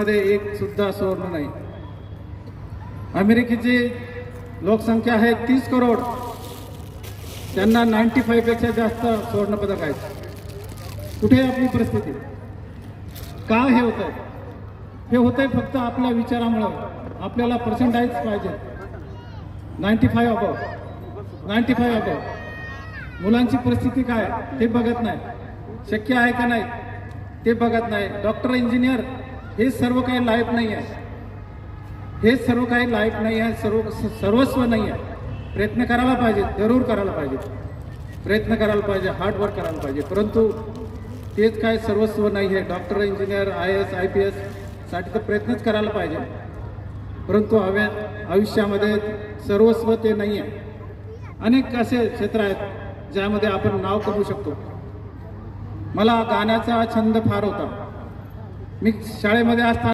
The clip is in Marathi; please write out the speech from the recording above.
मध्ये एक सुद्धा सुवर्ण नाही। अमेरिकेची लोकसंख्या आहे 30 करोड, त्यांना 95 पेक्षा जास्त सुवर्ण पदक आहेत। कुठे आपली परिस्थिती? का हे होतंय? हे होतंय फक्त आपल्या विचारामुळे। आपल्याला पर्सेंटाइज पाहिजे 95 अबव। मुलांची परिस्थिती काय ते बघत नाही, शक्य आहे का नाही ते बघत नाही। डॉक्टर, इंजिनियर हे सर्व काही लायक नाही आहे, हे सर्व काही लायक नाही आहे, सर्वस्व नाही आहे। प्रयत्न करायला पाहिजे, जरूर करायला पाहिजे, प्रयत्न करायला पाहिजे, हार्डवर्क करायला पाहिजे, परंतु तेच काय सर्वस्व नाही आहे। डॉक्टर, इंजिनियर, IAS IPS साठी तर प्रयत्नच करायला पाहिजे, परंतु आयुष्यामध्ये सर्वस्व ते नाही आहे। अनेक असे क्षेत्र आहेत ज्यामध्ये आपण नाव कमवू शकतो। मला गाण्याचा छंद फार होता। मी शाळेमध्ये असताना